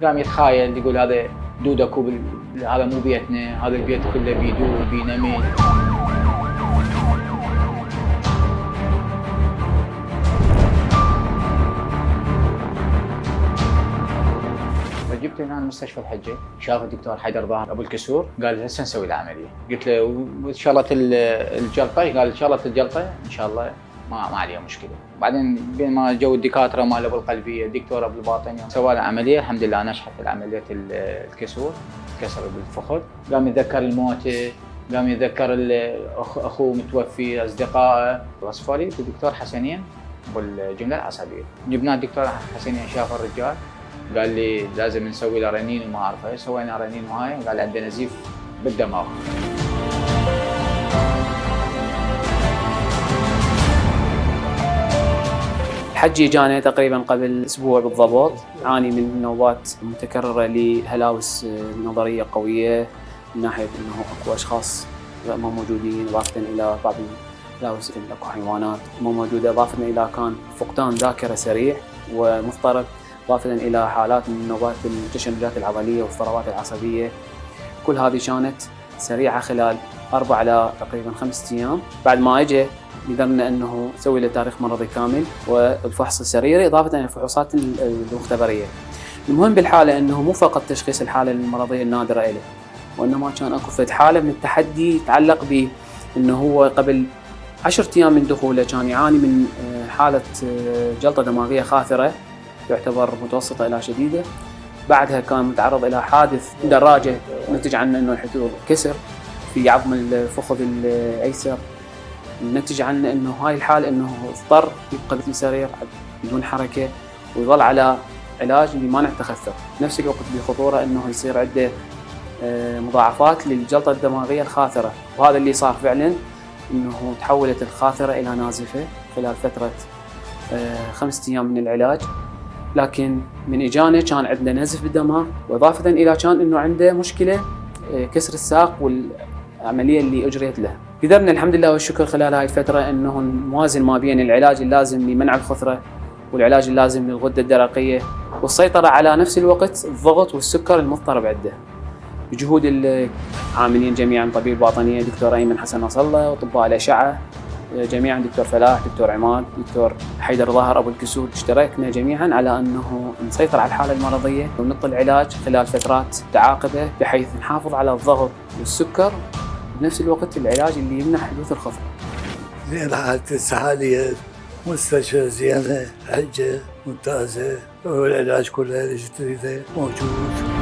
قام يتخايل يقول هذا دود اكو هذا مو بيتنا، هذا البيت كله بيدود بينمل. جبته هنا مستشفى الحجه، شاف الدكتور حيدر ظاهر ابو الكسور، قال هسه نسوي العمليه. قلت له شغله الجلطه، قال شغله الجلطه ان شاء الله ما عليها مشكله. بعدين بين ما جو الدكاتره مال ابو القلبيه، الدكتور ابو الباطنيه، سوى له عمليه الحمد لله نجحت العمليه. الكسور كسر بالفخذ، قام يتذكر الموت، قام يتذكر اخوه متوفي، اصدقائه. وصفوا لي بالدكتور حسنين بالجمله العصبيه. جبنا الدكتور حسنين شاف الرجال، قال لي لازم نسوي له رنين وما اعرفه. سوينا رنين وهاي، قال عنده نزيف بالدماغ. حجي جاني تقريبا قبل اسبوع بالضبط، عاني من نوبات متكرره لهلاوس نظريه قويه من ناحيه انه اكو اشخاص ما موجودين، اضافه الى بعض الهلاوس اكو حيوانات مو موجوده، اضافه الى كان فقدان ذاكره سريع ومضطرب، اضافه الى حالات من نوبات التشنجات العضليه والضربات العصبيه. كل هذه كانت سريعه خلال 4 إلى تقريبا 5 ايام. بعد ما اجى قدرنا انه نسوي له تاريخ مرضي كامل والفحص السريري اضافه الى الفحوصات المختبريه. المهم بالحاله انه مو فقط تشخيص الحاله المرضيه النادره له، وانما كان اكو فد حاله من التحدي يتعلق ب انه هو قبل 10 ايام من دخوله كان يعاني من حاله جلطه دماغيه خاثره تعتبر متوسطه الى شديده. بعدها كان متعرض الى حادث دراجه نتج عنه انه حدوث كسر في عظم الفخذ الايسر، نتج عنه انه هاي الحاله انه اضطر يبقى بالسرير بدون حركه ويظل على علاج لمانع تخثر. نفس الوقت بخطوره انه يصير عنده مضاعفات للجلطه الدماغيه الخاثره، وهذا اللي صار فعلا، انه تحولت الخاثره الى نازفه خلال فتره 5 ايام من العلاج. لكن من اجانا كان عنده نزف بالدماغ، واضافه الى كان انه عنده مشكله كسر الساق والعمليه اللي اجريت له. قدرنا الحمد لله والشكر خلال هاي الفتره انه نوازن ما بين العلاج اللازم لمنع الخثره والعلاج اللازم للغده الدرقيه، والسيطره على نفس الوقت الضغط والسكر المضطرب عنده، بجهود العاملين جميعا، طبيب باطنيه دكتور ايمن حسن نصر الله، واطباء الاشعه جميعا، دكتور فلاح، دكتور عماد، دكتور حيدر ظاهر ابو الكسور. اشتركنا جميعا على انه نسيطر على الحاله المرضيه ونعطي العلاج خلال فترات متعاقبه بحيث نحافظ على الضغط والسكر، بنفس الوقت العلاج اللي يمنع حدوث الخثره. زين حالتي حاليا، مستشفى زينه، حجه ممتازه، والعلاج كله اللي تريده موجود.